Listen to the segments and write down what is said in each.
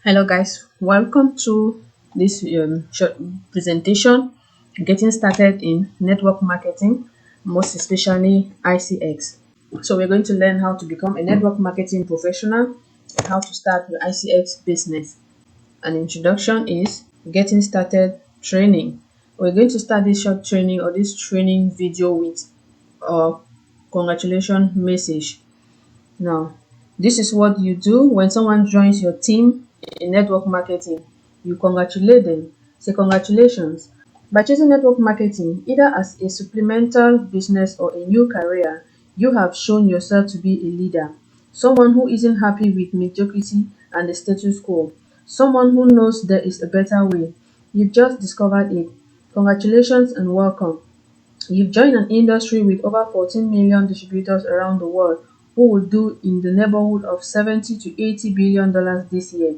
Hello guys, welcome to this short presentation getting started in network marketing, most especially ICX. So we're going to learn how to become a network marketing professional and how to start your ICX business. An introduction is getting started training. We're going to start this short training or this training video with a congratulation message. Now, this is what you do when someone joins your team in network marketing. You congratulate them. Say congratulations. By choosing network marketing, either as a supplemental business or a new career, you have shown yourself to be a leader, someone who isn't happy with mediocrity and the status quo, someone who knows there is a better way. You've just discovered it. Congratulations and welcome. You've joined an industry with over 14 million distributors around the world who will do in the neighborhood of $70 to $80 billion this year,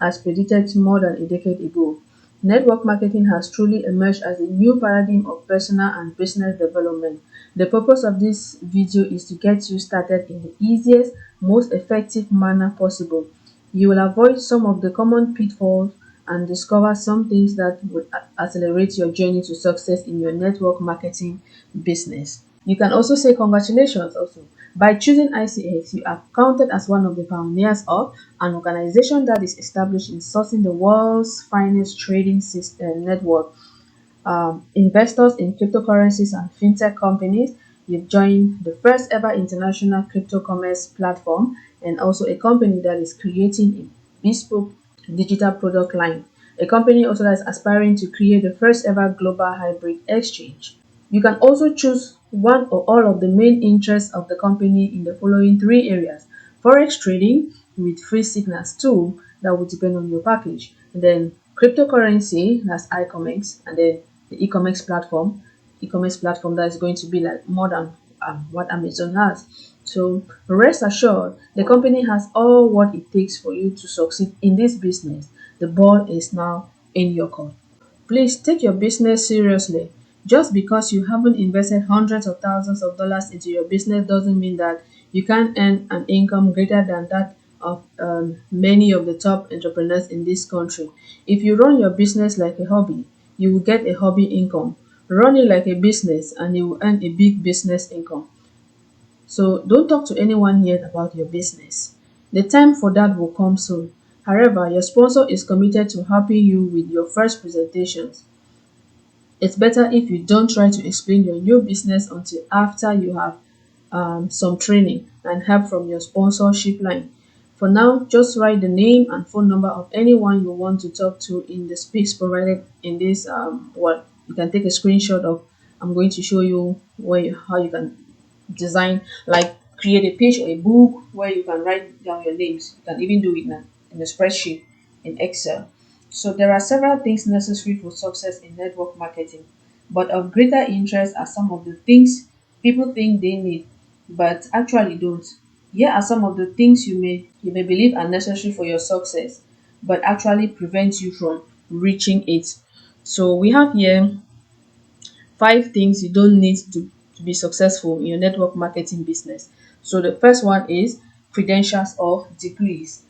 as predicted more than a decade ago. Network marketing has truly emerged as a new paradigm of personal and business development. The purpose of this video is to get you started in the easiest, most effective manner possible. You will avoid some of the common pitfalls and discover some things that would accelerate your journey to success in your network marketing business. You can also say congratulations also. By choosing ICX, you are counted as one of the pioneers of an organization that is established in sourcing the world's finest trading system network. Investors in cryptocurrencies and fintech companies. You've joined the first ever international crypto commerce platform and also a company that is creating a bespoke digital product line. A company also that is aspiring to create the first ever global hybrid exchange. You can also choose one or all of the main interests of the company in the following three areas: forex trading with free signals too, that would depend on your package, and then cryptocurrency, that's iCommerce, and then the e-commerce platform that is going to be like more than what Amazon has. So rest assured, the company has all what it takes for you to succeed in this business. The ball is now in your court. Please take your business seriously. Just because you haven't invested hundreds of thousands of dollars into your business doesn't mean that you can't earn an income greater than that of many of the top entrepreneurs in this country. If you run your business like a hobby, you will get a hobby income. Run it like a business and you will earn a big business income. So don't talk to anyone yet about your business. The time for that will come soon. However, your sponsor is committed to helping you with your first presentations. It's better if you don't try to explain your new business until after you have some training and help from your sponsorship line. For now, just write the name and phone number of anyone you want to talk to in the space provided in this what you can take a screenshot of. I'm going to show you how you can design, like create a page or a book where you can write down your names. You can even do it in a spreadsheet in Excel. So there are several things necessary for success in network marketing, but of greater interest are some of the things people think they need but actually don't. Here are some of the things you may believe are necessary for your success but actually prevent you from reaching it. So we have here 5 things you don't need to be successful in your network marketing business. So the first one is credentials or degrees.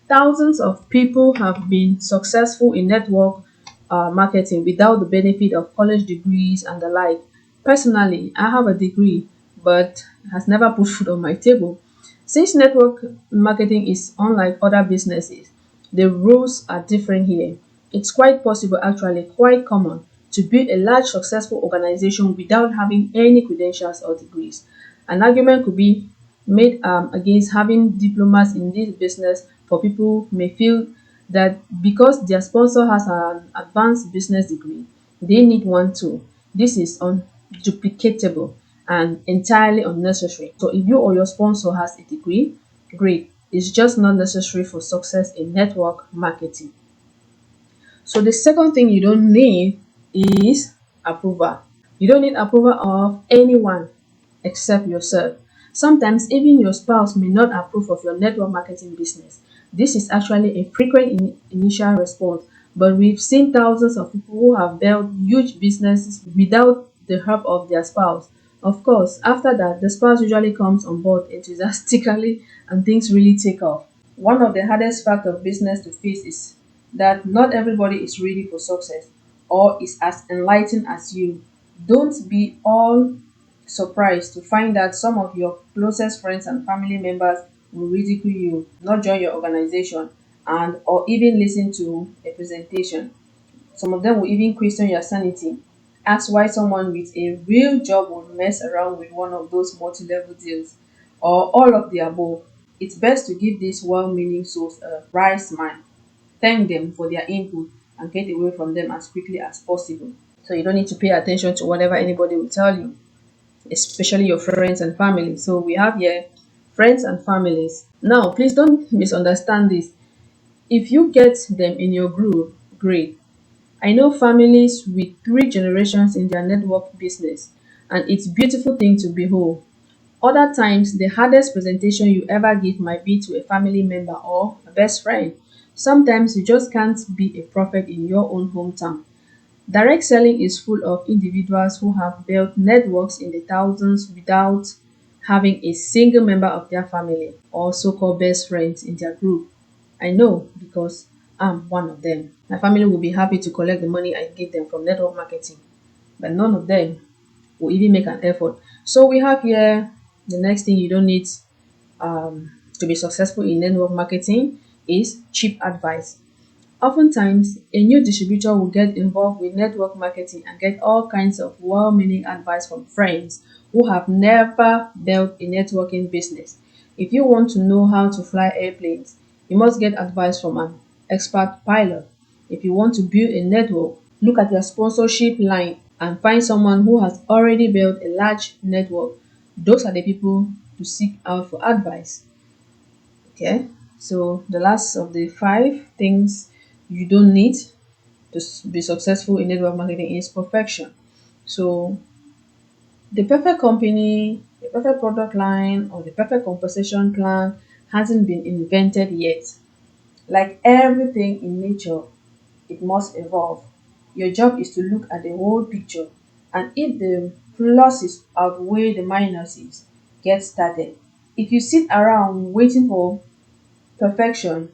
Thousands of people have been successful in network marketing without the benefit of college degrees and the like. Personally, I have a degree, but has never put food on my table. Since network marketing is unlike other businesses, the rules are different here. It's quite possible, actually quite common, to build a large successful organization without having any credentials or degrees. An argument could be made against having diplomas in this business, for people may feel that because their sponsor has an advanced business degree, they need one too. This is unduplicatable and entirely unnecessary. So if you or your sponsor has a degree, great. It's just not necessary for success in network marketing. So the second thing you don't need is approval. You don't need approval of anyone except yourself. Sometimes even your spouse may not approve of your network marketing business. This is actually a frequent initial response, but we've seen thousands of people who have built huge businesses without the help of their spouse. Of course, after that, the spouse usually comes on board enthusiastically and things really take off. One of the hardest facts of business to face is that not everybody is ready for success or is as enlightened as you. Don't be all surprised to find that some of your closest friends and family members will ridicule you, not join your organization, and or even listen to a presentation. Some of them will even question your sanity. Ask why someone with a real job would mess around with one of those multi-level deals, or all of the above. It's best to give these well-meaning souls a wry smile, thank them for their input, and get away from them as quickly as possible. So you don't need to pay attention to whatever anybody will tell you, especially your friends and family. So we have here friends and families. Now, please don't misunderstand this. If you get them in your group, great. I know families with 3 generations in their network business, and it's a beautiful thing to behold. Other times, the hardest presentation you ever give might be to a family member or a best friend. Sometimes you just can't be a prophet in your own hometown. Direct selling is full of individuals who have built networks in the thousands without having a single member of their family or so-called best friends in their group. I know because I'm one of them. My family will be happy to collect the money I give them from network marketing, but none of them will even make an effort. So we have here the next thing you don't need to be successful in network marketing is cheap advice. Oftentimes, a new distributor will get involved with network marketing and get all kinds of well-meaning advice from friends who have never built a networking business. If you want to know how to fly airplanes, you must get advice from an expert pilot. If you want to build a network, look at your sponsorship line and find someone who has already built a large network. Those are the people to seek out for advice. Okay, so the last of the 5 things you don't need to be successful in network marketing is perfection. So the perfect company, the perfect product line, or the perfect compensation plan hasn't been invented yet. Like everything in nature, it must evolve. Your job is to look at the whole picture, and if the pluses outweigh the minuses, get started. If you sit around waiting for perfection,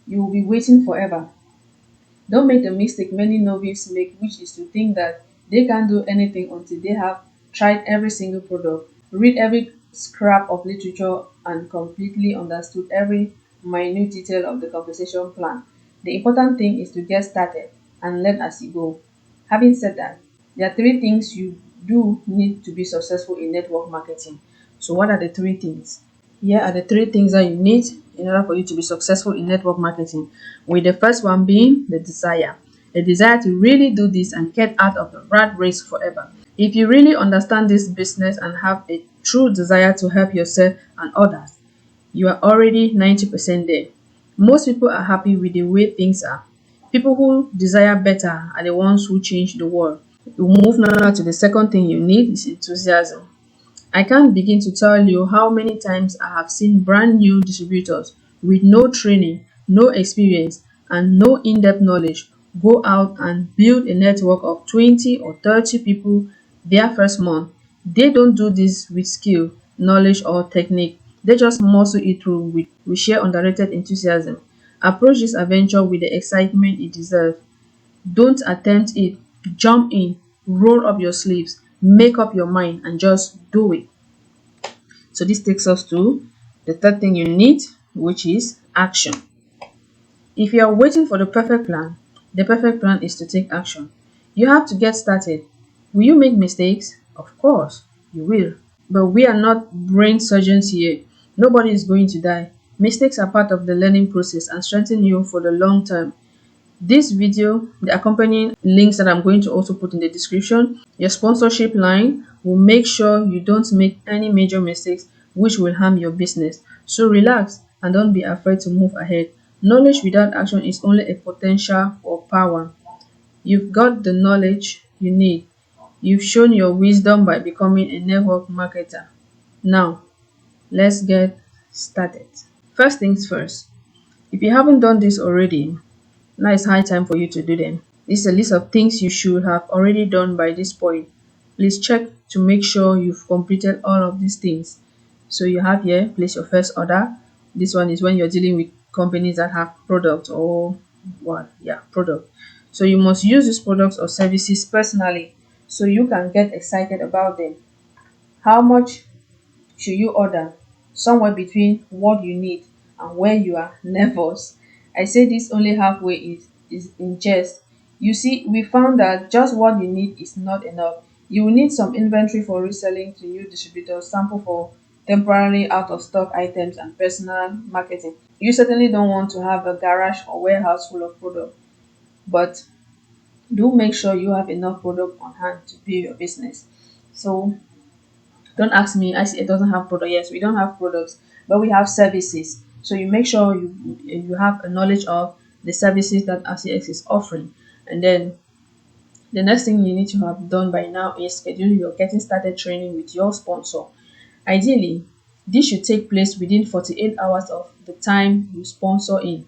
you will be waiting forever. Don't make the mistake many novices make, which is to think that they can't do anything until they have tried every single product, read every scrap of literature, and completely understood every minute detail of the compensation plan. The important thing is to get started and learn as you go. Having said that, there are 3 things you do need to be successful in network marketing. So, what are the 3 things? Here are the 3 things that you need in order for you to be successful in network marketing. With the first one being the desire. A desire to really do this and get out of the rat race forever. If you really understand this business and have a true desire to help yourself and others, you are already 90% there. Most people are happy with the way things are. People who desire better are the ones who change the world. We move now to the second thing you need is enthusiasm. I can't begin to tell you how many times I have seen brand new distributors with no training, no experience, and no in-depth knowledge go out and build a network of 20 or 30 people their first month. They don't do this with skill, knowledge, or technique. They just muscle it through with sheer underrated enthusiasm. Approach this adventure with the excitement it deserves. Don't attempt it. Jump in, roll up your sleeves, make up your mind, and just do it. So this takes us to the third thing you need, which is action. If you are waiting for the perfect plan is to take action. You have to get started. Will you make mistakes? Of course, you will. But we are not brain surgeons here. Nobody is going to die. Mistakes are part of the learning process and strengthen you for the long term. This video, the accompanying links that I'm going to also put in the description, your sponsorship line will make sure you don't make any major mistakes which will harm your business. So relax and don't be afraid to move ahead. Knowledge without action is only a potential for power. You've got the knowledge you need. You've shown your wisdom by becoming a network marketer. Now, let's get started. First things first, if you haven't done this already, now it's high time for you to do them. This is a list of things you should have already done by this point. Please check to make sure you've completed all of these things. So you have here, place your first order. This one is when you're dealing with companies that have products or what, yeah, product. So you must use these products or services personally so you can get excited about them. How much should you order? Somewhere between what you need and where you are nervous. I say this only halfway is in jest. You see, we found that just what you need is not enough. You will need some inventory for reselling to new distributors, sample for temporarily out of stock items, and personal marketing. You certainly don't want to have a garage or warehouse full of product, but do make sure you have enough product on hand to build your business. So don't ask me, ICX doesn't have product. Yes, we don't have products, but we have services. So you make sure you have a knowledge of the services that ICX is offering. And then the next thing you need to have done by now is schedule your getting started training with your sponsor. Ideally, this should take place within 48 hours of the time you sponsor in.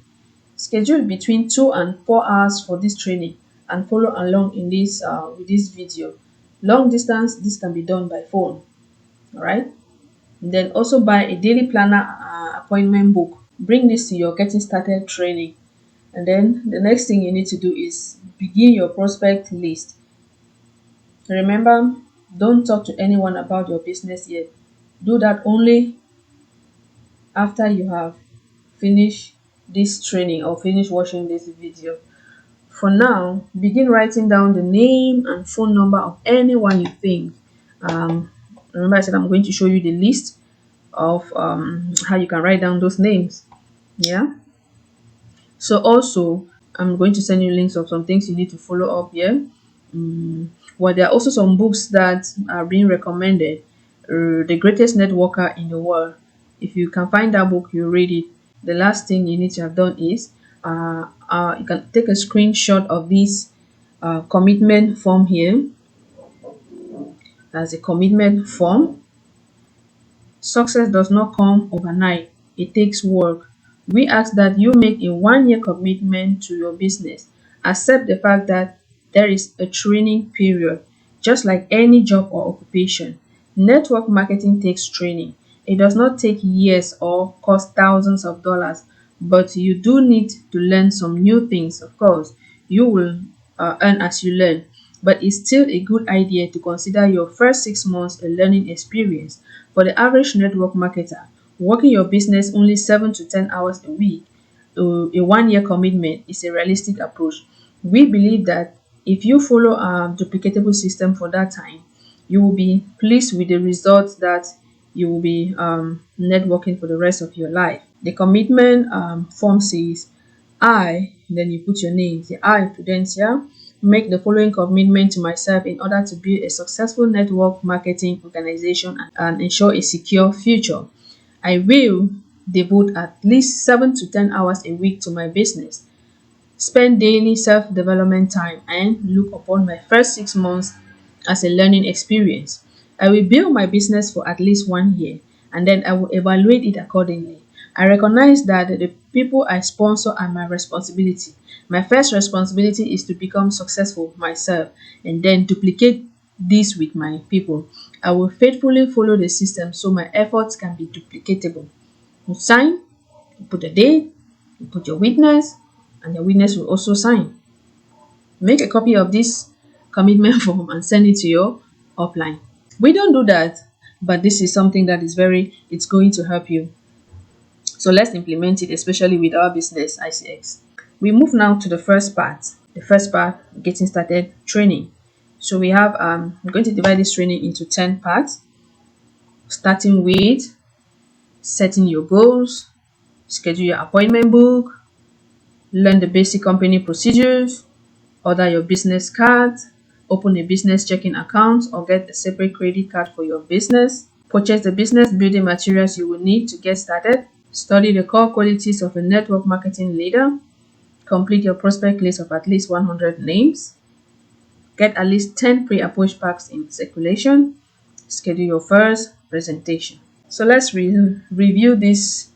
Schedule between 2 and 4 hours for this training and follow along in this with this video. Long distance, this can be done by phone. All right. Then also buy a daily planner appointment book. Bring this to your getting started training. And then the next thing you need to do is begin your prospect list. Remember, don't talk to anyone about your business yet. Do that only after you have finished this training or finish watching this video. For now, begin writing down the name and phone number of anyone you think. Remember, I said I'm going to show you the list of how you can write down those names. Yeah. So also, I'm going to send you links of some things you need to follow up here. Well, there are also some books that are being recommended. The Greatest Networker in the World. If you can find that book, you read it. The last thing you need to have done is you can take a screenshot of this commitment form here. That's a commitment form. Success does not come overnight, it takes work. We ask that you make a 1 year commitment to your business. Accept the fact that there is a training period, just like any job or occupation. Network marketing takes training. It does not take years or cost thousands of dollars, but you do need to learn some new things. Of course, you will earn as you learn, but it's still a good idea to consider your first 6 months a learning experience. For the average network marketer, working your business only 7 to 10 hours a week, a 1 year commitment is a realistic approach. We believe that if you follow a duplicatable system for that time, you will be pleased with the results that you will be networking for the rest of your life. The commitment form says, I, then you put your name, the I Prudentia, make the following commitment to myself in order to build a successful network marketing organization and ensure a secure future. I will devote at least 7 to 10 hours a week to my business, spend daily self-development time, and look upon my first 6 months as a learning experience. I will build my business for at least 1 year and then I will evaluate it accordingly. I recognize that the people I sponsor are my responsibility. My first responsibility is to become successful myself and then duplicate this with my people. I will faithfully follow the system so my efforts can be duplicatable. You sign, you put a date, you put your witness, and your witness will also sign. Make a copy of this commitment form and send it to your upline. We don't do that, but this is something that is it's going to help you. So let's implement it, especially with our business ICX. We move now to the first part. The first part, getting started training. So we have I'm going to divide this training into 10 parts, starting with setting your goals, schedule your appointment book, learn the basic company procedures, order your business cards, open a business checking account or get a separate credit card for your business, purchase the business building materials you will need to get started, study the core qualities of a network marketing leader, complete your prospect list of at least 100 names, get at least 10 pre-approach packs in circulation, schedule your first presentation. So let's review these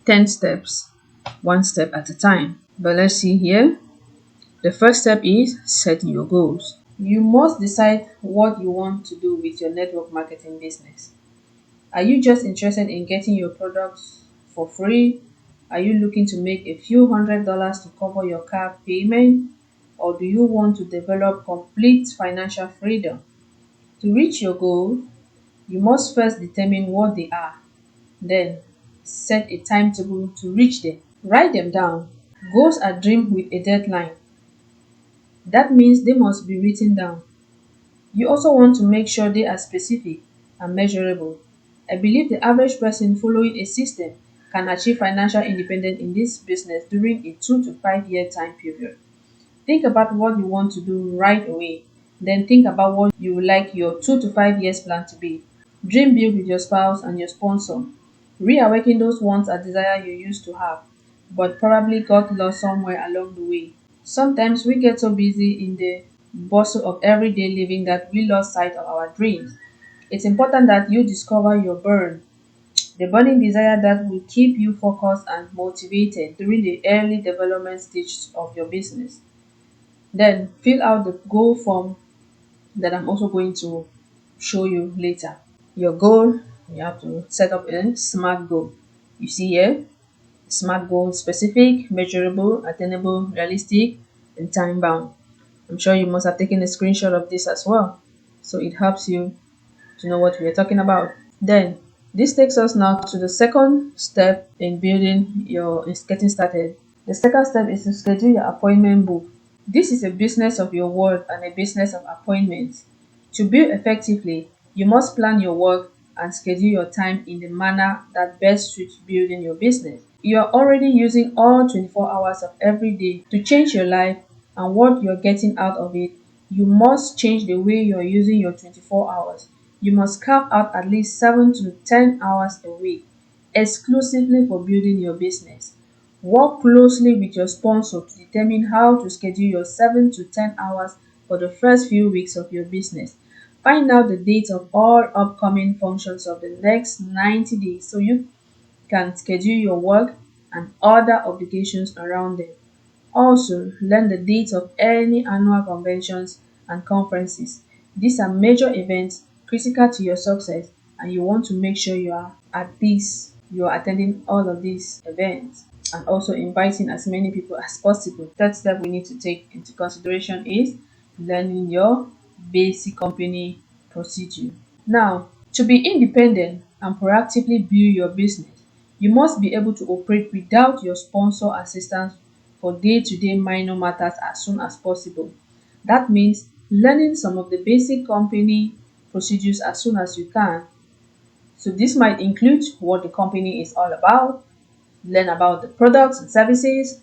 10 steps, one step at a time. But let's see here. The first step is setting your goals. You must decide what you want to do with your network marketing business. Are you just interested in getting your products for free? Are you looking to make a few $100s to cover your car payment? Or do you want to develop complete financial freedom? To reach your goal, you must first determine what they are, then set a timetable to reach them. Write them down. Goals are dreamed with a deadline. That means they must be written down. You also want to make sure they are specific and measurable. I believe the average person following a system can achieve financial independence in this business during a 2 to 5 year time period. Think about what you want to do right away. Then think about what you would like your 2 to 5 years plan to be. Dream build with your spouse and your sponsor. Reawaken those wants and desire you used to have, but probably got lost somewhere along the way. Sometimes we get so busy in the bustle of everyday living that we lost sight of our dreams. It's important that you discover your the burning desire that will keep you focused and motivated during the early development stages of your business. Then fill out the goal form that I'm also going to show you later. Your goal, you have to set up a SMART goal. You see here, SMART goal: specific, measurable, attainable, realistic, and time bound. I'm sure you must have taken a screenshot of this as well. So it helps you to know what we are talking about. Then this takes us now to the second step in getting started. The second step is to schedule your appointment book. This is a business of your word and a business of appointments. To build effectively, you must plan your work and schedule your time in the manner that best suits building your business. You are already using all 24 hours of every day to change your life and what you're getting out of it. You must change the way you're using your 24 hours. You must carve out at least 7 to 10 hours a week exclusively for building your business. Work closely with your sponsor to determine how to schedule your 7 to 10 hours for the first few weeks of your business. Find out the dates of all upcoming functions of the next 90 days so you can schedule your work and other obligations around them. Also, learn the dates of any annual conventions and conferences. These are major events critical to your success, and you want to make sure you are attending all of these events and also inviting as many people as possible. Third step we need to take into consideration is learning your basic company procedure. Now, to be independent and proactively build your business, you must be able to operate without your sponsor assistance for day-to-day minor matters as soon as possible. That means learning some of the basic company procedures as soon as you can. So this might include what the company is all about, learn about the products and services,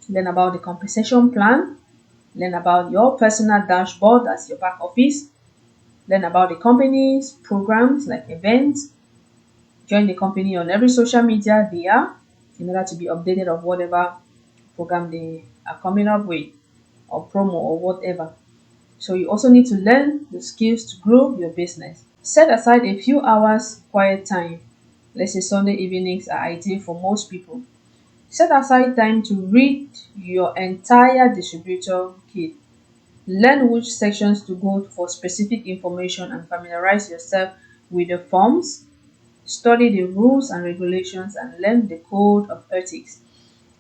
learn about the compensation plan, learn about your personal dashboard as your back office, learn about the company's programs like events, join the company on every social media they are in order to be updated of whatever program they are coming up with or promo or whatever. So you also need to learn the skills to grow your business. Set aside a few hours quiet time. Let's say Sunday evenings are ideal for most people. Set aside time to read your entire distributor kit. Learn which sections to go for specific information and familiarize yourself with the forms. Study the rules and regulations and learn the code of ethics.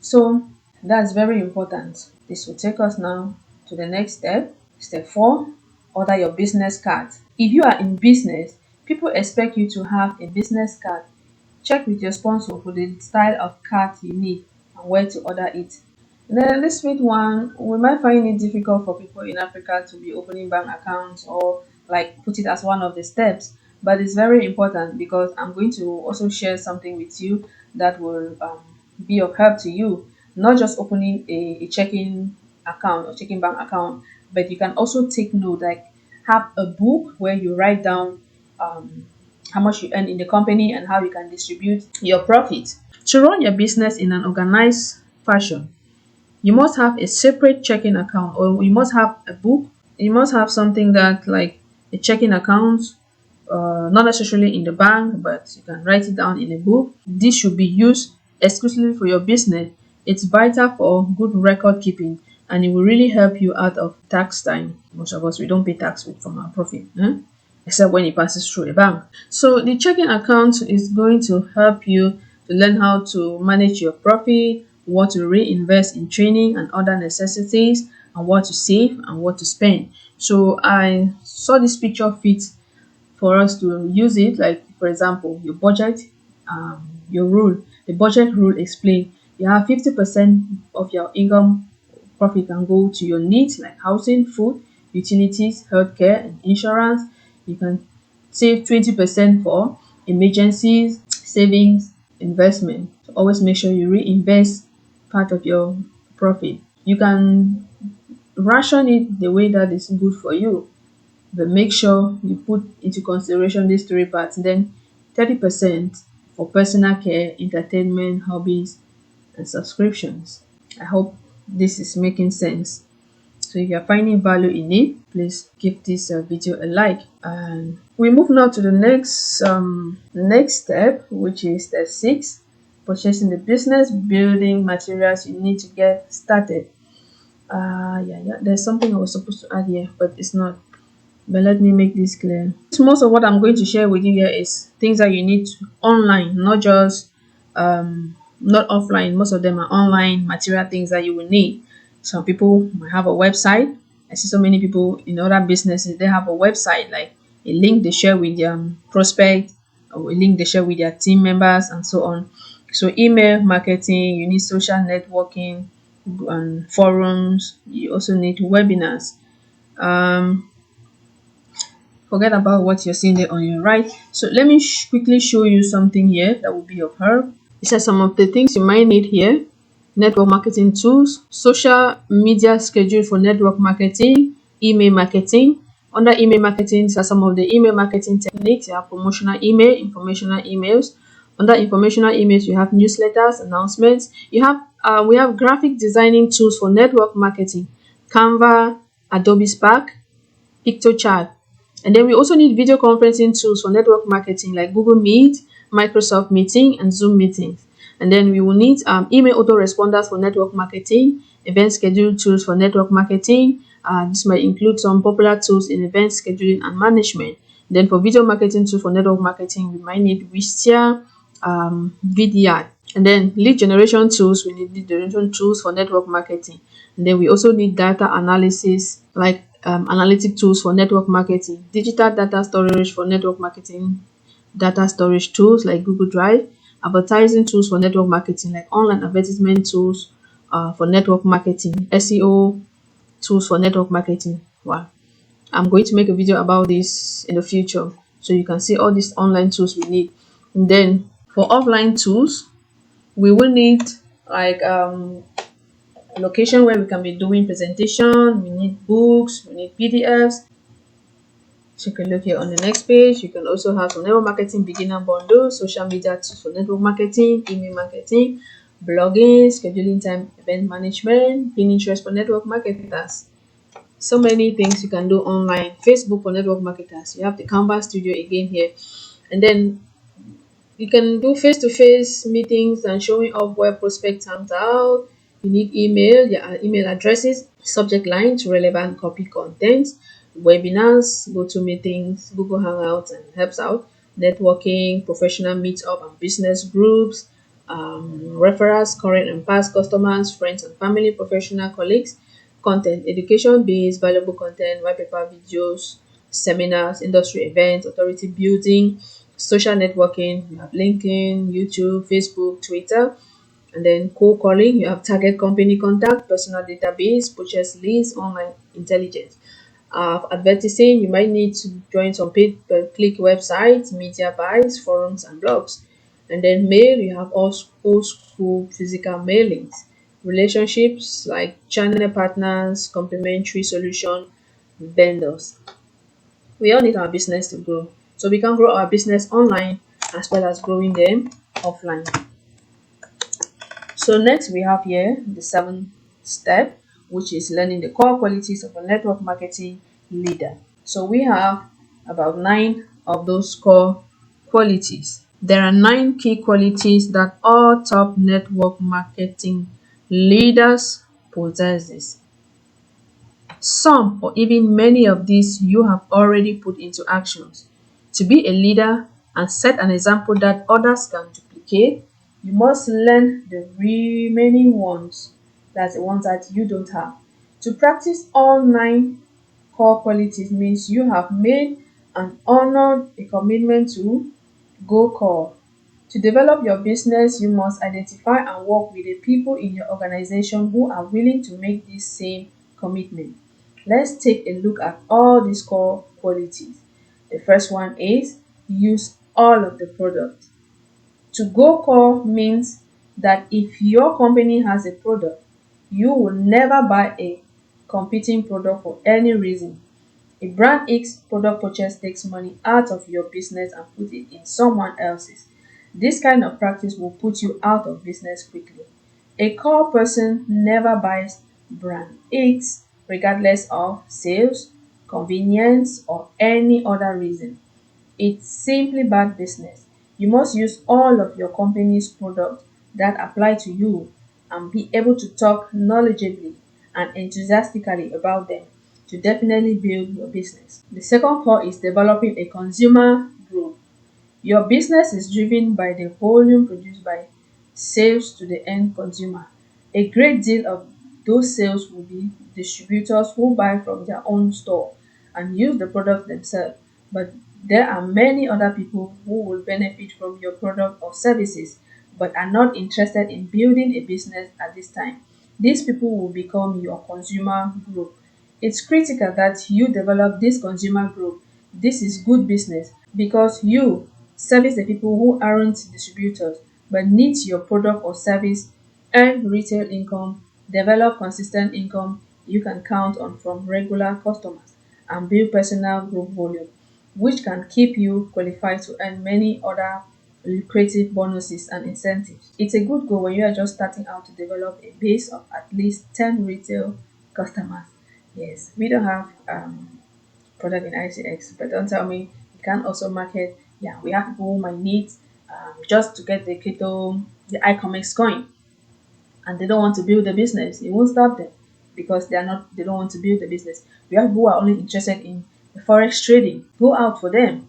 So that's very important. This will take us now to the next step. Step 4, order your business card. If you are in business, people expect you to have a business card. Check with your sponsor for the style of card you need and where to order it. And then this fifth one, we might find it difficult for people in Africa to be opening bank accounts or like put it as one of the steps, but it's very important because I'm going to also share something with you that will be of help to you. Not just opening a checking account or checking bank account, but you can also take note, like have a book where you write down how much you earn in the company and how you can distribute your profit. To run your business in an organized fashion, you must have a separate checking account, or you must have a book. You must have something that like a checking account, not necessarily in the bank, but you can write it down in a book. This should be used exclusively for your business. It's vital for good record keeping, and it will really help you out of tax time. Most of us, we don't pay tax from our profit, except when it passes through a bank. So the checking account is going to help you to learn how to manage your profit, what to reinvest in training and other necessities, and what to save and what to spend. So I saw this picture fit for us to use it. Like, for example, your budget, your rule, the budget rule explain you have 50% of your income profit can go to your needs like housing, food, utilities, healthcare, and insurance. You can save 20% for emergencies, savings, investment. So always make sure you reinvest part of your profit. You can ration it the way that is good for you, but make sure you put into consideration these three parts. Then 30% for personal care, entertainment, hobbies, and subscriptions. I hope this is making sense. So if you're finding value in it, please give this video a like. And we move now to the next step, which is step 6, purchasing the business building materials you need to get started. There's something I was supposed to add here, but it's not. But let me make this clear. Most of what I'm going to share with you here is things that you need online, not just not offline. Most of them are online material things that you will need. Some people might have a website. I see so many people in other businesses, they have a website, like a link they share with their prospect, or a link they share with their team members, and so on. So email marketing, you need social networking and forums. You also need webinars. Forget about what you're seeing there on your right. So let me quickly show you something here that will be of help. These are some of the things you might need here. Network marketing tools, social media schedule for network marketing, email marketing. Under email marketing, these are some of the email marketing techniques. You have promotional email, informational emails. Under informational emails, you have newsletters, announcements. We have graphic designing tools for network marketing, Canva, Adobe Spark, PictoChart. And then we also need video conferencing tools for network marketing like Google Meet, Microsoft Meeting, and Zoom meetings. And then we will need email autoresponders for network marketing, event schedule tools for network marketing. This might include some popular tools in event scheduling and management. Then for video marketing tools for network marketing, we might need Wistia, Vidyard. And then lead generation tools, we need lead generation tools for network marketing. And then we also need data analysis, like analytic tools for network marketing, digital data storage for network marketing, data storage tools like Google Drive, advertising tools for network marketing like online advertisement tools for network marketing, SEO tools for network marketing. Wow. I'm going to make a video about this in the future, so you can see all these online tools we need. And then for offline tools, we will need like a location where we can be doing presentation. We need books, we need PDFs. So you can look here on the next page. You can also have some network marketing beginner bundles, social media tools for network marketing, email marketing, blogging, scheduling time, event management, Pinterest for network marketers. So many things you can do online. Facebook for network marketers. You have the Canva studio again here. And then you can do face-to-face meetings and showing off where prospects hangs out. You need email, your email addresses, subject lines, relevant copy content, webinars, GoToMeetings, Google Hangouts, and helps out, networking, professional meetup and business groups, referrals, current and past customers, friends and family, professional colleagues, content, education-based, valuable content, white paper videos, seminars, industry events, authority building, social networking. You have LinkedIn, YouTube, Facebook, Twitter. And then cold calling, you have target company contact, personal database, purchase leads, online intelligence. Advertising, you might need to join some pay-per-click websites, media buys, forums, and blogs. And then mail, you have old school physical mailings. Relationships like channel partners, complementary solution vendors. We all need our business to grow, so we can grow our business online as well as growing them offline. So next we have here the 7th step, which is learning the core qualities of a network marketing leader. So we have about 9 of those core qualities. There are 9 key qualities that all top network marketing leaders possess. Some or even many of these you have already put into actions. To be a leader and set an example that others can duplicate, You must learn the remaining ones, that's the ones that you don't have. To practice all 9 core qualities means you have made and honored a commitment to go core. To develop your business, you must identify and work with the people in your organization who are willing to make this same commitment. Let's take a look at all these core qualities. The first one is use all of the product. To go core means that if your company has a product, you will never buy a competing product for any reason. A brand X product purchase takes money out of your business and put it in someone else's. This kind of practice will put you out of business quickly. A core person never buys brand X regardless of sales, convenience, or any other reason. It's simply bad business. You must use all of your company's products that apply to you and be able to talk knowledgeably and enthusiastically about them to definitely build your business. The second core is developing a consumer group. Your business is driven by the volume produced by sales to the end consumer. A great deal of those sales will be distributors who buy from their own store and use the product themselves. But there are many other people who will benefit from your product or services but are not interested in building a business at this time. These people will become your consumer group. It's critical that you develop this consumer group. This is good business because you service the people who aren't distributors but need your product or service, earn retail income, develop consistent income you can count on from regular customers, and build personal group volume, which can keep you qualified to earn many other lucrative bonuses and incentives. It's a good goal when you are just starting out to develop a base of at least 10 retail customers. Yes, we don't have product in ICX, but don't tell me you can also market. Yeah, we have people who might need just to get the iComics going, and they don't want to build a business. It won't stop them because they don't want to build a business. We have people who are only interested in forex trading. Go out for them.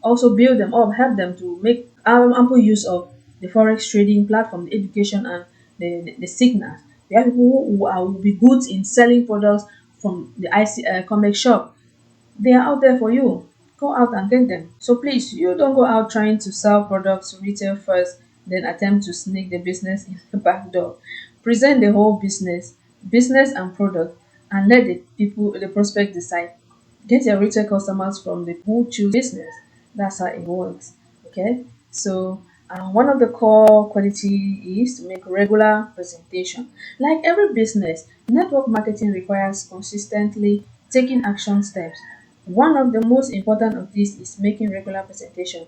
Also build them up, help them to make ample use of the forex trading platform, the education and the signals. We have people will be good in selling products from the IC comic shop. They are out there for you. Go out and get them. So please, you don't go out trying to sell products retail first, then attempt to sneak the business in the back door. Present the whole business and product, and let the prospect decide. Get your retail customers from the who choose business. That's how it works. Okay. So one of the core quality is to make regular presentation. Like every business, network marketing requires consistently taking action steps. One of the most important of these is making regular presentation.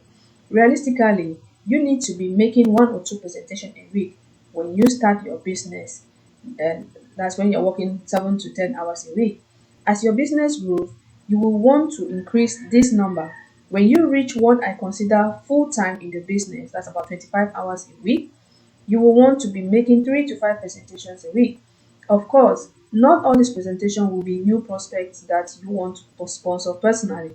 Realistically, you need to be making 1 or 2 presentations a week when you start your business. And that's when you're working 7 to 10 hours a week. As your business grows, you will want to increase this number. When you reach what I consider full time in the business, that's about 25 hours a week, you will want to be making 3 to 5 presentations a week. Of course, not all these presentations will be new prospects that you want to sponsor personally.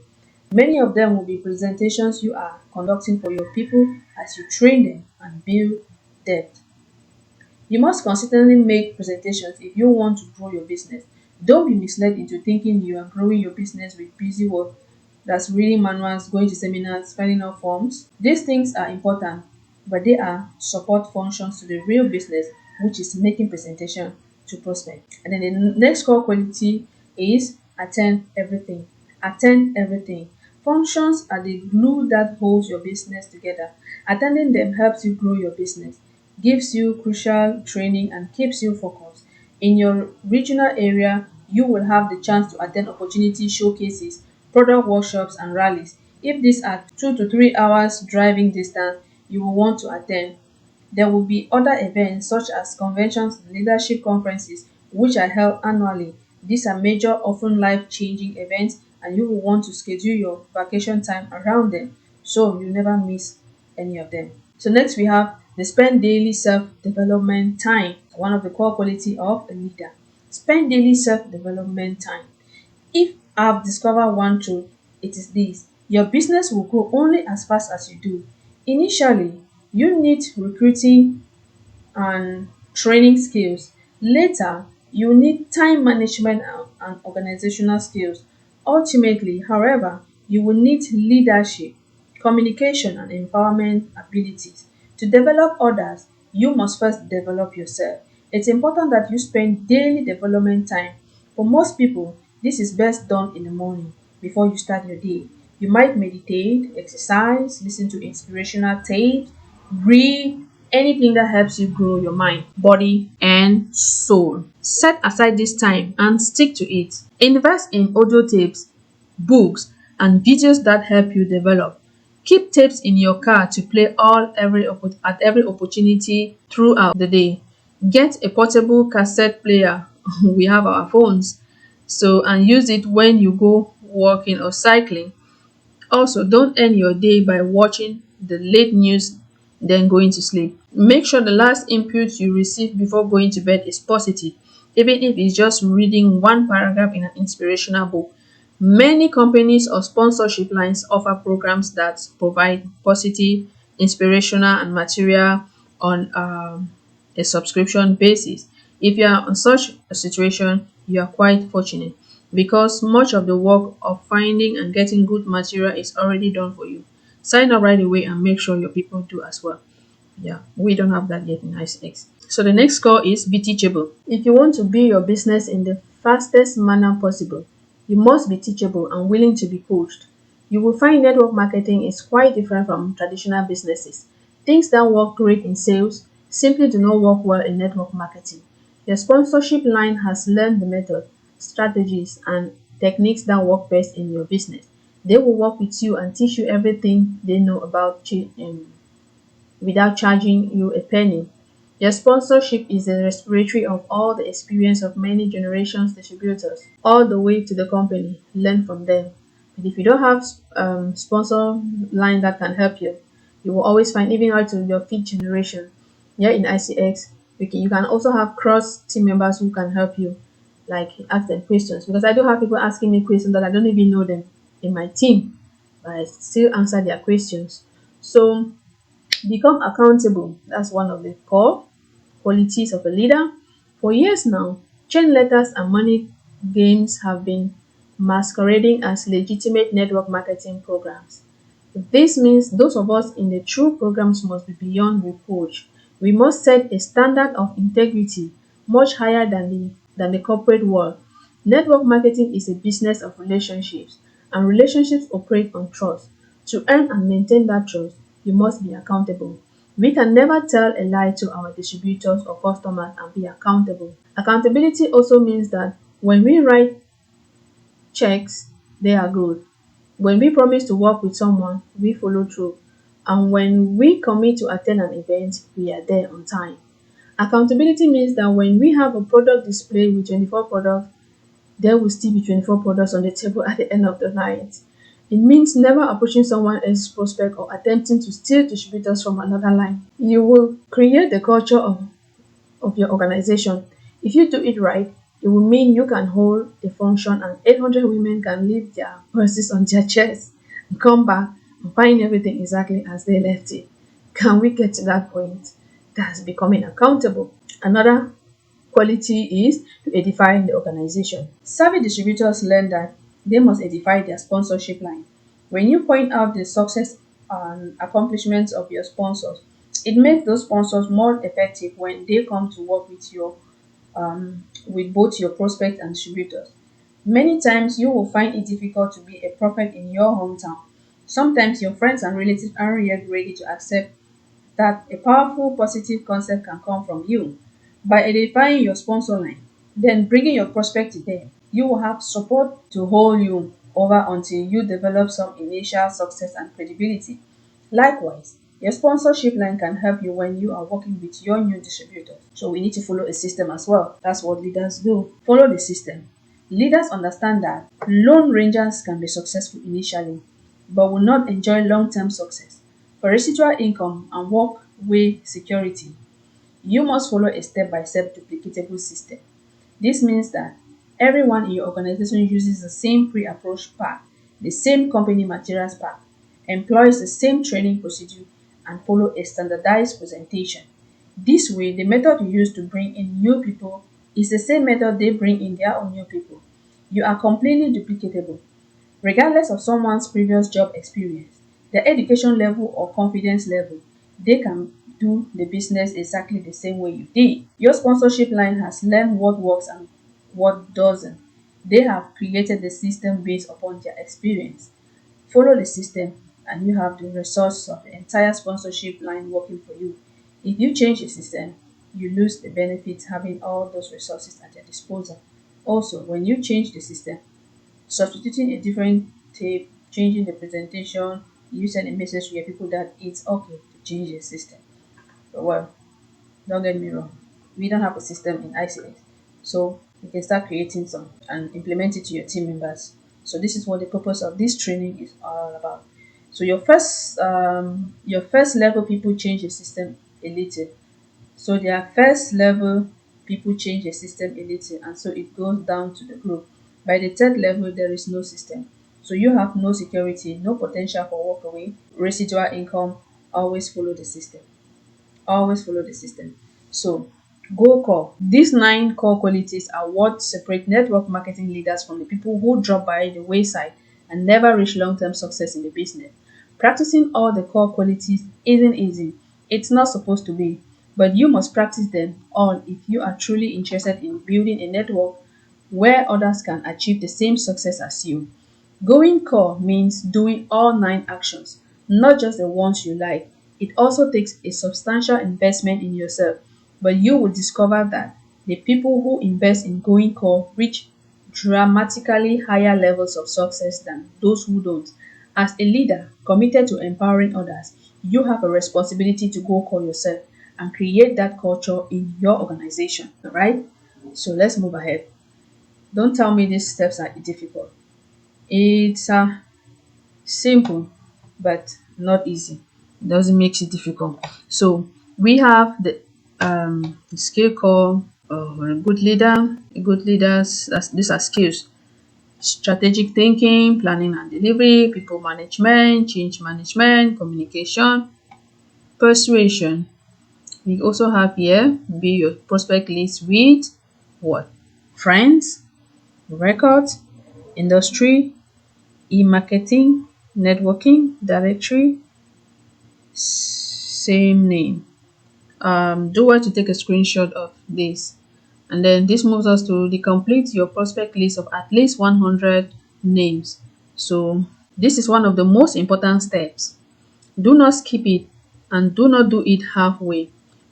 Many of them will be presentations you are conducting for your people as you train them and build depth. You must consistently make presentations if you want to grow your business. Don't be misled into thinking you are growing your business with busy work, that's reading manuals, going to seminars, filling out forms. These things are important, but they are support functions to the real business, which is making presentation to prospect. And then the next core quality is attend everything. Attend everything. Functions are the glue that holds your business together. Attending them helps you grow your business, gives you crucial training, and keeps you focused. In your regional area, you will have the chance to attend opportunity showcases, product workshops, and rallies. If these are 2 to 3 hours driving distance, you will want to attend. There will be other events such as conventions and leadership conferences which are held annually. These are major, often life-changing events, and you will want to schedule your vacation time around them so you never miss any of them. So next we have the spend daily self-development time, one of the core quality of a leader. Spend daily self-development time. If I've discovered one truth, it is this: your business will grow only as fast as you do. Initially, You need recruiting and training skills. Later, you need time management and organizational skills. Ultimately, however, you will need leadership, communication, and empowerment abilities. To develop others, you must first develop yourself. It's important that you spend daily development time. For most people, this is best done in the morning before you start your day. You might meditate, exercise, listen to inspirational tapes, read, anything that helps you grow your mind, body, and soul. Set aside this time and stick to it. Invest in audio tapes, books, and videos that help you develop. Keep tapes in your car to play at every opportunity throughout the day. Get a portable cassette player. We have our phones. So, and use it when you go walking or cycling. Also, don't end your day by watching the late news then going to sleep. Make sure the last input you receive before going to bed is positive, even if it's just reading one paragraph in an inspirational book. Many companies or sponsorship lines offer programs that provide positive, inspirational, and material on a subscription basis. If you are on such a situation, you are quite fortunate because much of the work of finding and getting good material is already done for you. Sign up right away and make sure your people do as well. Yeah, we don't have that yet in ICX. So the next call is be teachable. If you want to build your business in the fastest manner possible, you must be teachable and willing to be coached. You will find network marketing is quite different from traditional businesses. Things that work great in sales simply do not work well in network marketing. Your sponsorship line has learned the method, strategies, and techniques that work best in your business. They will work with you and teach you everything they know about without charging you a penny. Your sponsorship is a respiratory of all the experience of many generations distributors, all the way to the company. Learn from them. But if you don't have sponsor line that can help you, you will always find even out to your fifth generation. Here in ICX, you can also have cross team members who can help you, like ask them questions. Because I do have people asking me questions that I don't even know them in my team, but I still answer their questions. So become accountable. That's one of the core qualities of a leader. For years now, chain letters and money games have been masquerading as legitimate network marketing programs. This means those of us in the true programs must be beyond reproach. We must set a standard of integrity much higher than the corporate world. Network marketing is a business of relationships, and relationships operate on trust. To earn and maintain that trust, you must be accountable. We can never tell a lie to our distributors or customers and be accountable. Accountability also means that when we write checks, they are good. When we promise to work with someone, we follow through. And when we commit to attend an event, we are there on time. Accountability means that when we have a product display with 24 products, there will still be 24 products on the table at the end of the night. It means never approaching someone else's prospect or attempting to steal distributors from another line. You will create the culture of your organization. If you do it right, it will mean you can hold a function and 800 women can leave their purses on their chests and come back and find everything exactly as they left it. Can we get to that point? That's becoming accountable. Another quality is to edify the organization. Savvy distributors learn that they must edify their sponsorship line. When you point out the success and accomplishments of your sponsors, it makes those sponsors more effective when they come to work with both your prospects and distributors. Many times you will find it difficult to be a prophet in your hometown. Sometimes your friends and relatives aren't yet ready to accept that a powerful positive concept can come from you. By identifying your sponsor line, then bringing your prospect to them, you will have support to hold you over until you develop some initial success and credibility. Likewise, your sponsorship line can help you when you are working with your new distributors. So we need to follow a system as well. That's what leaders do. Follow the system. Leaders understand that lone rangers can be successful initially, but will not enjoy long-term success. For residual income and walkway security, you must follow a step-by-step duplicatable system. This means that everyone in your organization uses the same pre-approach pack, the same company materials pack, employs the same training procedure, and follow a standardized presentation. This way, the method you use to bring in new people is the same method they bring in their own new people. You are completely duplicatable, regardless of someone's previous job experience, their education level or confidence level. They can do the business exactly the same way you did. Your sponsorship line has learned what works and what doesn't. They have created the system based upon their experience. Follow the system and you have the resource of the entire sponsorship line working for you. If you change the system, you lose the benefits having all those resources at your disposal. Also, when you change the system, substituting a different tape, changing the presentation, you send a message to your people that it's okay to change the system. But well, don't get me wrong, we don't have a system in ICX. So you can start creating some and implement it to your team members. So this is what the purpose of this training is all about. So your first level people change the system a little. So their first level people change the system a little and so it goes down to the group. By the third level, there is no system. So you have no security, no potential for walkaway, residual income, always follow the system. Always follow the system. So go core. These 9 core qualities are what separate network marketing leaders from the people who drop by the wayside and never reach long-term success in the business. Practicing all the core qualities isn't easy. It's not supposed to be, but you must practice them all if you are truly interested in building a network where others can achieve the same success as you. Going core means doing all 9 actions, not just the ones you like. It also takes a substantial investment in yourself, but you will discover that the people who invest in going core reach dramatically higher levels of success than those who don't. As a leader committed to empowering others, you have a responsibility to go core yourself and create that culture in your organization. All right? So let's move ahead. Don't tell me these steps are difficult. It's simple, but not easy. It doesn't make it difficult. So we have the skill core or a good leader. A good leaders, these are skills: strategic thinking, planning and delivery, people management, change management, communication, persuasion. We also have here be your prospect list with what? Friends, records, industry, e-marketing, networking, directory, same name. Do well to take a screenshot of this. And then this moves us to the complete your prospect list of at least 100 names. So this is one of the most important steps. Do not skip it and do not do it halfway.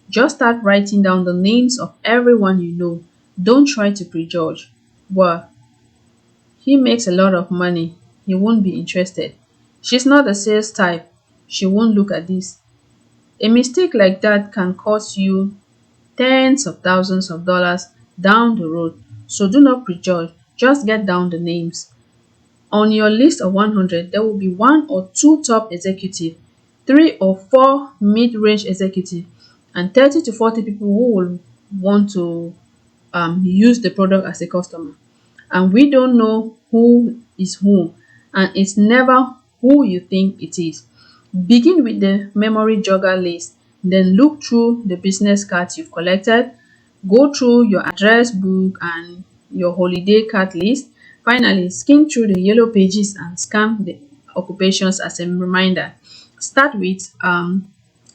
Just start writing down the names of everyone you know. Don't try to prejudge. Well, he makes a lot of money. He won't be interested. She's not a sales type. She won't look at this. A mistake like that can cost you tens of thousands of dollars down the road. So do not prejudge. Just get down the names. On your list of 100, there will be 1 or 2 top executives, 3 or 4 mid-range executives, and 30 to 40 people who will want to use the product as a customer. And we don't know who is who, and it's never who you think it is. Begin with the memory jogger list, then look through the business cards you've collected, go through your address book and your holiday card list. Finally, skim through the yellow pages and scan the occupations as a reminder. Start with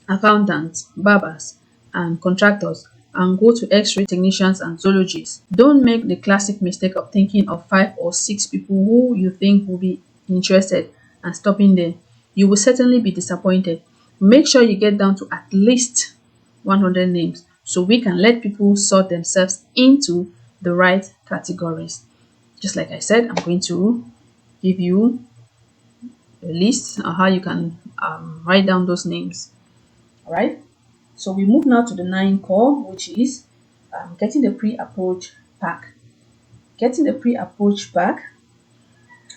accountants, barbers, and contractors, and go to x-ray technicians and zoologists. Don't make the classic mistake of thinking of 5 or 6 people who you think will be interested and stopping there. You will certainly be disappointed. Make sure you get down to at least 100 names so we can let people sort themselves into the right categories. Just like I said, I'm going to give you a list of how you can write down those names. All right. So we move now to the 9 core, which is getting the pre-approach pack. Getting the pre-approach pack,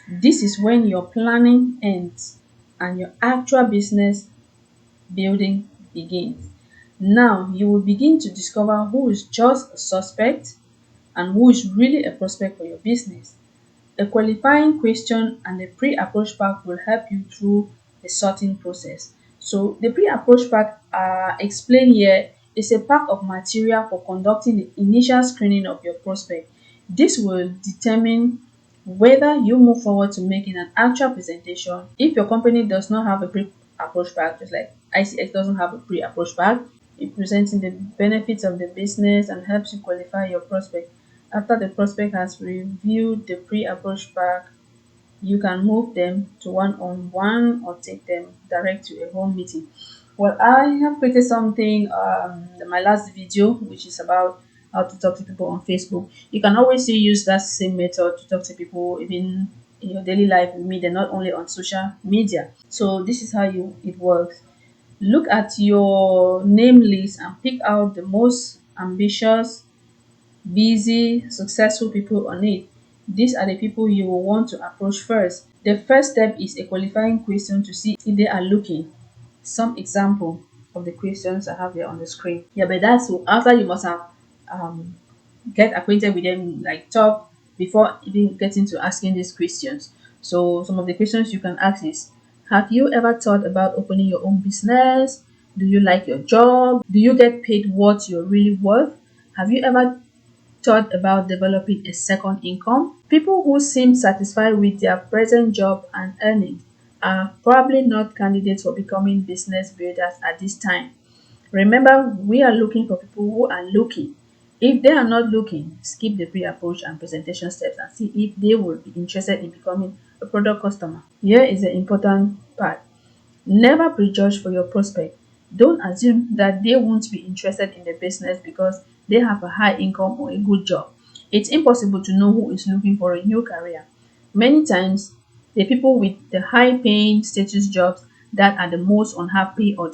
this is when your planning ends and your actual business building begins. Now you will begin to discover who is just a suspect and who is really a prospect for your business. A qualifying question and a pre-approach pack will help you through the sorting process. So the pre-approach pack explained here is a pack of material for conducting the initial screening of your prospect. This will determine whether you move forward to making an actual presentation. If your company does not have a pre-approach pack, just like ICX doesn't have a pre-approach pack, it presenting the benefits of the business and helps you qualify your prospect. After the prospect has reviewed the pre-approach pack, you can move them to one-on-one or take them direct to a home meeting. Well, I have created something in my last video, which is about how to talk to people on Facebook. You can always still use that same method to talk to people, even in your daily life with me. They're not only on social media. So this is how it works. Look at your name list and pick out the most ambitious, busy, successful people on it. These are the people you will want to approach first. The first step is a qualifying question to see if they are looking. Some example of the questions I have here on the screen. Yeah, but that's after you must have um, get acquainted with them, like talk before even getting to asking these questions. So some of the questions you can ask is, have you ever thought about opening your own business? Do you like your job? Do you get paid what you're really worth? Have you ever thought about developing a second income? People who seem satisfied with their present job and earnings are probably not candidates for becoming business builders at this time. Remember, we are looking for people who are looking. If they are not looking, skip the pre-approach and presentation steps and see if they will be interested in becoming a product customer. Here is the important part. Never prejudge for your prospect. Don't assume that they won't be interested in the business because they have a high income or a good job. It's impossible to know who is looking for a new career. Many times, the people with the high paying status jobs that are the most unhappy or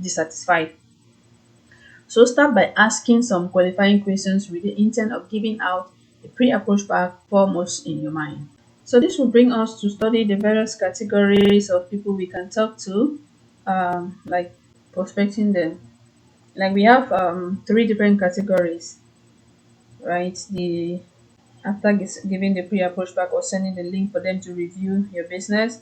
dissatisfied. So start by asking some qualifying questions with the intent of giving out a pre-approach pack foremost in your mind. So this will bring us to study the various categories of people we can talk to, like prospecting them. Like we have three different categories, right? The after giving the pre-approach pack or sending the link for them to review your business,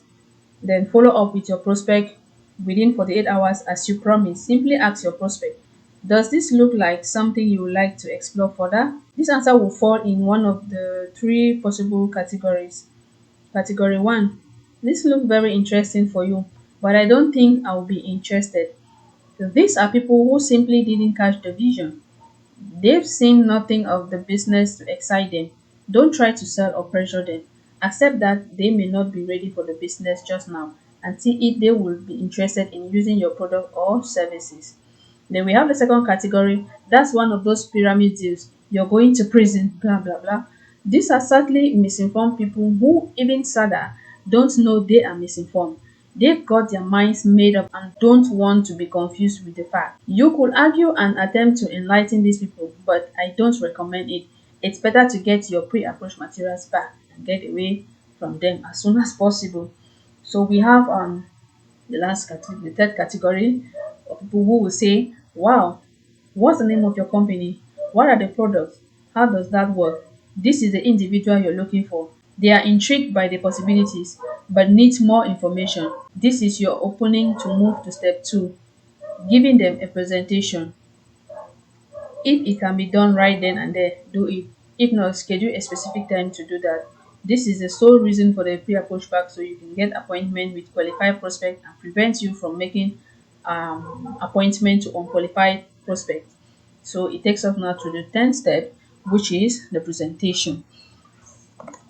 then follow up with your prospect within 48 hours as you promised. Simply ask your prospect, does this look like something you would like to explore further? This answer will fall in one of the three possible categories. Category 1. This looks very interesting for you, but I don't think I'll be interested. These are people who simply didn't catch the vision. They've seen nothing of the business to excite them. Don't try to sell or pressure them. Accept that they may not be ready for the business just now and see if they will be interested in using your product or services. Then we have the second category. That's one of those pyramid deals. You're going to prison, blah, blah, blah. These are sadly misinformed people who, even sadder, don't know they are misinformed. They've got their minds made up and don't want to be confused with the fact. You could argue and attempt to enlighten these people, but I don't recommend it. It's better to get your pre-approach materials back and get away from them as soon as possible. So we have the third category of people who will say, wow, what's the name of your company? What are the products? How does that work? This is the individual you're looking for. They are intrigued by the possibilities but need more information. This is your opening to move to step 2, giving them a presentation. If it can be done right then and there, do it. If not, schedule a specific time to do that. This is the sole reason for the pre-approach pack, so you can get appointment with qualified prospect and prevent you from making appointment to unqualified prospect. So it takes us now to the 10th step, which is the presentation.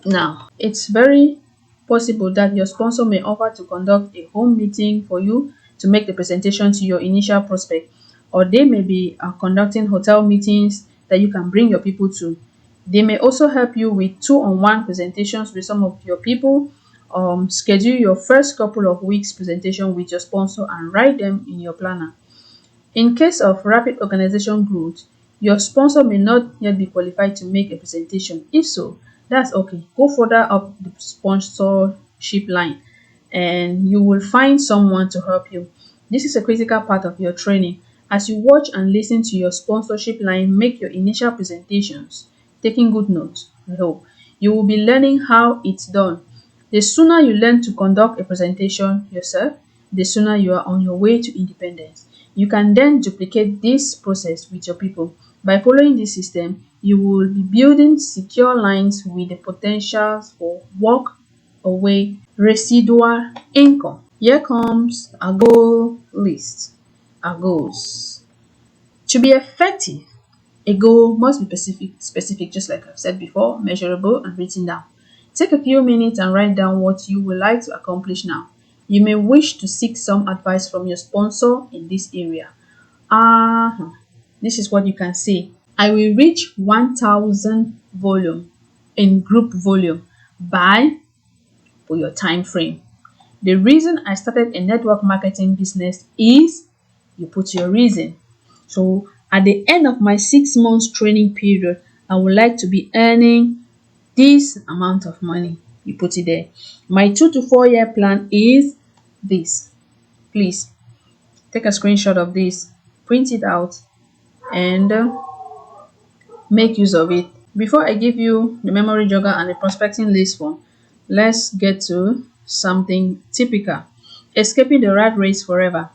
Now, it's very possible that your sponsor may offer to conduct a home meeting for you to make the presentation to your initial prospect, or they may be conducting hotel meetings that you can bring your people to. They may also help you with two-on-one presentations with some of your people. Schedule your first couple of weeks presentation with your sponsor and write them in your planner. In case of rapid organization growth, your sponsor may not yet be qualified to make a presentation. If so, that's okay. Go further up the sponsorship line and you will find someone to help you. This is a critical part of your training. As you watch and listen to your sponsorship line make your initial presentations, taking good notes, I hope, you will be learning how it's done. The sooner you learn to conduct a presentation yourself, the sooner you are on your way to independence. You can then duplicate this process with your people. By following this system, you will be building secure lines with the potentials for walk away residual income. Here comes a goal list. Our goals. To be effective, a goal must be specific, just like I've said before, measurable and written down. Take a few minutes and write down what you would like to accomplish now. You may wish to seek some advice from your sponsor in this area. This is what you can say. I will reach 1000 volume in group volume by for your time frame. The reason I started a network marketing business is you put your reason. So at the end of my 6 months training period, I would like to be earning this amount of money. You put it there. My 2 to 4 year plan is this. Please take a screenshot of this, print it out, and make use of it. Before I give you the memory jogger and the prospecting list form, let's get to something typical. Escaping the rat race forever.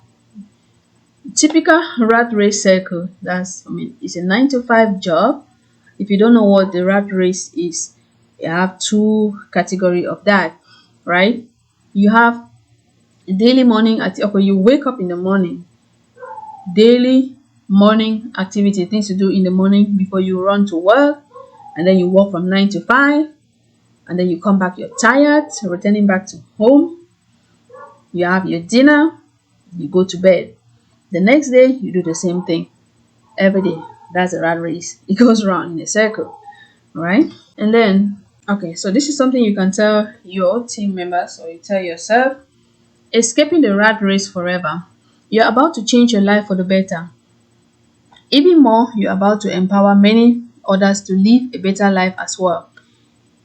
Typical rat race cycle, it's a 9 to 5 job. If you don't know what the rat race is, you have two category of that, right? You have daily morning okay, you wake up in the morning, daily morning activity, things to do in the morning before you run to work, and then you work from 9 to 5, and then you come back, you're tired, returning back to home, you have your dinner, you go to bed. The next day, you do the same thing every day. That's a rat race. It goes around in a circle, right? And then, okay, so this is something you can tell your team members or you tell yourself. Escaping the rat race forever. You're about to change your life for the better. Even more, you're about to empower many others to live a better life as well.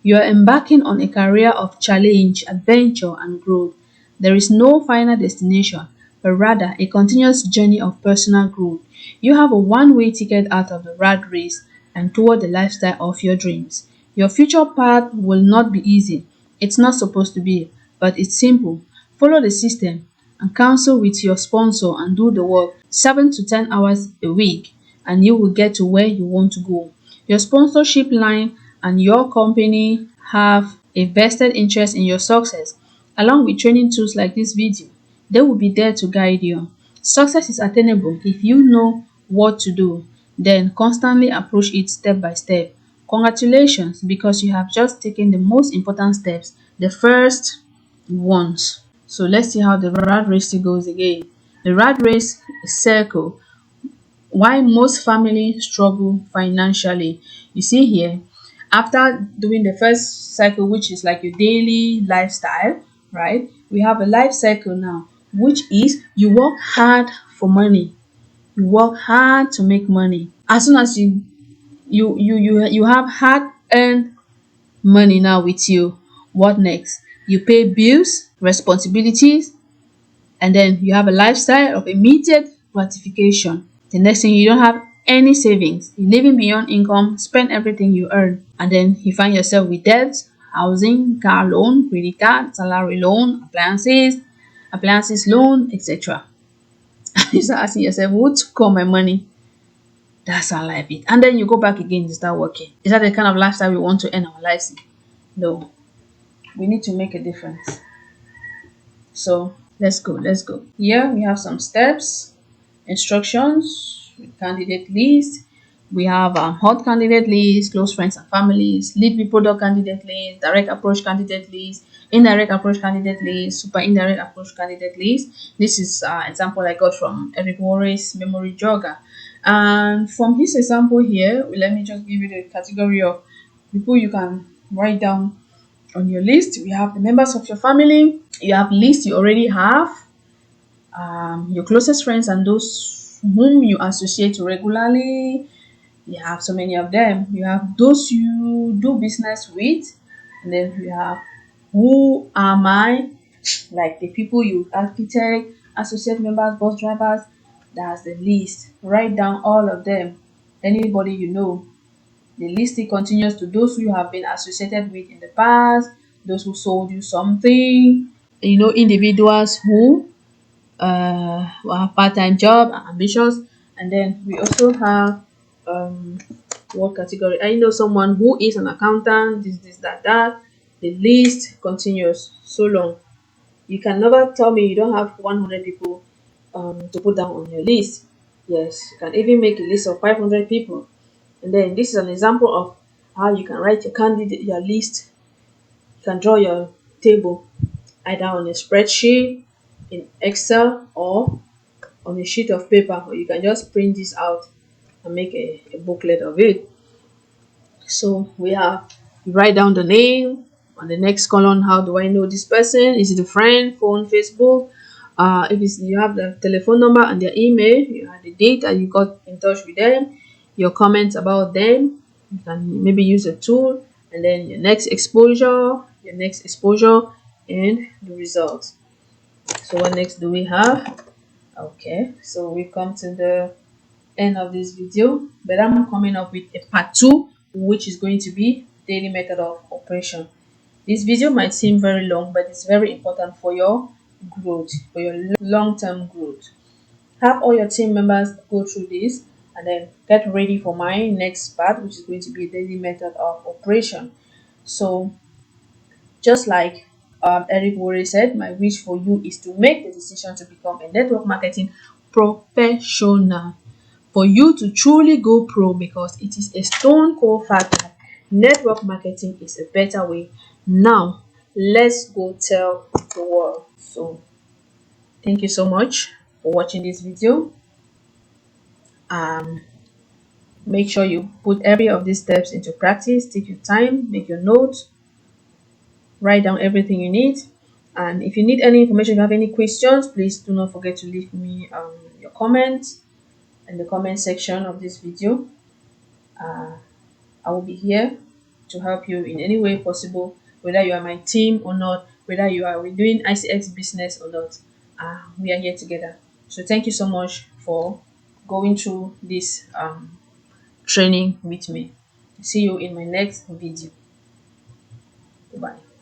You are embarking on a career of challenge, adventure, and growth. There is no final destination, but rather a continuous journey of personal growth. You have a one-way ticket out of the rat race and toward the lifestyle of your dreams. Your future path will not be easy. It's not supposed to be, but it's simple. Follow the system and counsel with your sponsor and do the work 7 to 10 hours a week, and you will get to where you want to go. Your sponsorship line and your company have a vested interest in your success. Along with training tools like this video, they will be there to guide you. Success is attainable if you know what to do, then constantly approach it step by step. Congratulations, because you have just taken the most important steps, the first ones. So let's see how the rat race goes again. The rat race circle. Why most families struggle financially. You see here, after doing the first cycle, which is like your daily lifestyle, right? We have a life cycle now, which is you work hard for money. You work hard to make money. As soon as you have hard earned money now with you, what next? You pay bills, responsibilities, and then you have a lifestyle of immediate gratification. The next thing, you don't have any savings. You're living beyond income, spend everything you earn, and then you find yourself with debts, housing, car loan, credit card, salary loan, appliances loan, etc. You start asking yourself, who took all my money? That's our life. And then you go back again to start working. Is that the kind of lifestyle we want to end our lives in? No. We need to make a difference. So let's go. Here we have some steps, instructions, candidate list. We have hot candidate list, close friends and families, lead with product candidate list, direct approach candidate list, indirect approach candidate list, super indirect approach candidate list. This is example I got from Eric Worre's memory jogger. And from his example here, let me just give you the category of people you can write down on your list. We have the members of your family. You have list you already have, your closest friends and those whom you associate regularly. You have so many of them. You have those you do business with, and then you have who am I, like the people you architect, associate members, bus drivers. That's the list. Write down all of them. Anybody you know. The list continues to those who you have been associated with in the past, those who sold you something, individuals who we have part-time job, ambitious, and then we also have what category. I know someone who is an accountant, this, that. The list continues so long. You can never tell me you don't have 100 people to put down on your list. Yes, you can even make a list of 500 people. And then this is an example of how you can write your candidate, your list. You can draw your table either on a spreadsheet, in Excel, or on a sheet of paper, or you can just print this out and make a booklet of it. So we have, you write down the name on the next column. How do I know this person? Is it a friend, phone, Facebook? If it's, you have the telephone number and their email, you have the date that you got in touch with them, your comments about them. You can maybe use a tool, and then your next exposure, and the results. So what next do we have? Okay, so we come to the end of this video, but I'm coming up with a part 2, which is going to be daily method of operation. This video might seem very long, but it's very important for your growth, for your long-term growth. Have all your team members go through this, and then get ready for my next part, which is going to be a daily method of operation. So just like Eric Worre said, my wish for you is to make the decision to become a network marketing professional, for you to truly go pro, because it is a stone cold fact that network marketing is a better way. Now, let's go tell the world. So, thank you so much for watching this video. Um, Make sure you put every of these steps into practice. Take your time, make your notes, write down everything you need. And if you need any information, if you have any questions, please do not forget to leave me your comments in the comment section of this video. I will be here to help you in any way possible, whether you are my team or not, whether you are doing ICX business or not. We are here together. So thank you so much for going through this training with me. See you in my next video. Bye.